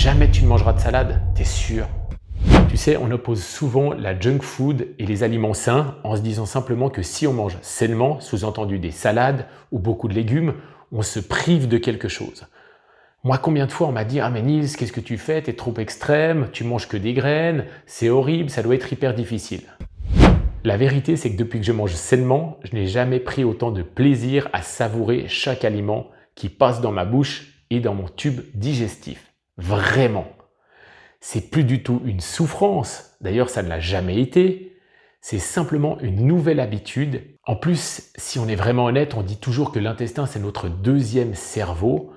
jamais tu ne mangeras de salade, t'es sûr? Tu sais, on oppose souvent la junk food et les aliments sains en se disant simplement que si on mange sainement, sous-entendu des salades ou beaucoup de légumes, on se prive de quelque chose. Moi, combien de fois on m'a dit « Ah mais Nils, qu'est-ce que tu fais? T'es trop extrême, tu manges que des graines, c'est horrible, ça doit être hyper difficile. » La vérité, c'est que depuis que je mange sainement, je n'ai jamais pris autant de plaisir à savourer chaque aliment qui passe dans ma bouche et dans mon tube digestif. Vraiment. C'est plus du tout une souffrance, d'ailleurs ça ne l'a jamais été, c'est simplement une nouvelle habitude. En plus, si on est vraiment honnête, on dit toujours que l'intestin c'est notre deuxième cerveau.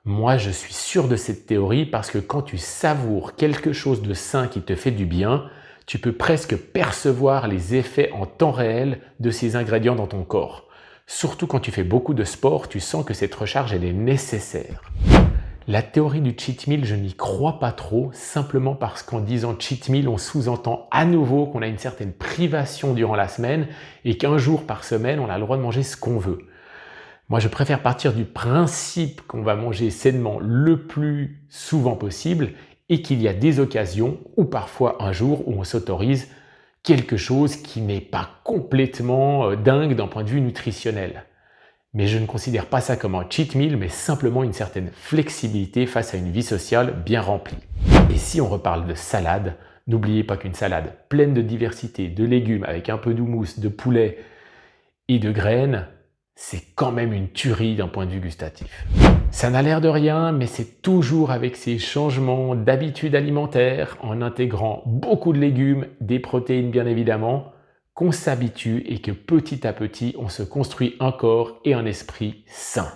Moi je suis sûr de cette théorie parce que quand tu savoures quelque chose de sain qui te fait du bien, tu peux presque percevoir les effets en temps réel de ces ingrédients dans ton corps. Surtout quand tu fais beaucoup de sport, tu sens que cette recharge elle est nécessaire. La théorie du cheat meal, je n'y crois pas trop, simplement parce qu'en disant cheat meal, on sous-entend à nouveau qu'on a une certaine privation durant la semaine et qu'un jour par semaine, on a le droit de manger ce qu'on veut. Moi, je préfère partir du principe qu'on va manger sainement le plus souvent possible et qu'il y a des occasions ou parfois un jour où on s'autorise quelque chose qui n'est pas complètement dingue d'un point de vue nutritionnel. Mais je ne considère pas ça comme un cheat meal, mais simplement une certaine flexibilité face à une vie sociale bien remplie. Et si on reparle de salade, n'oubliez pas qu'une salade pleine de diversité, de légumes avec un peu d'houmous, de poulet et de graines, c'est quand même une tuerie d'un point de vue gustatif. Ça n'a l'air de rien, mais c'est toujours avec ces changements d'habitudes alimentaires, en intégrant beaucoup de légumes, des protéines bien évidemment, qu'on s'habitue et que petit à petit, on se construit un corps et un esprit sains.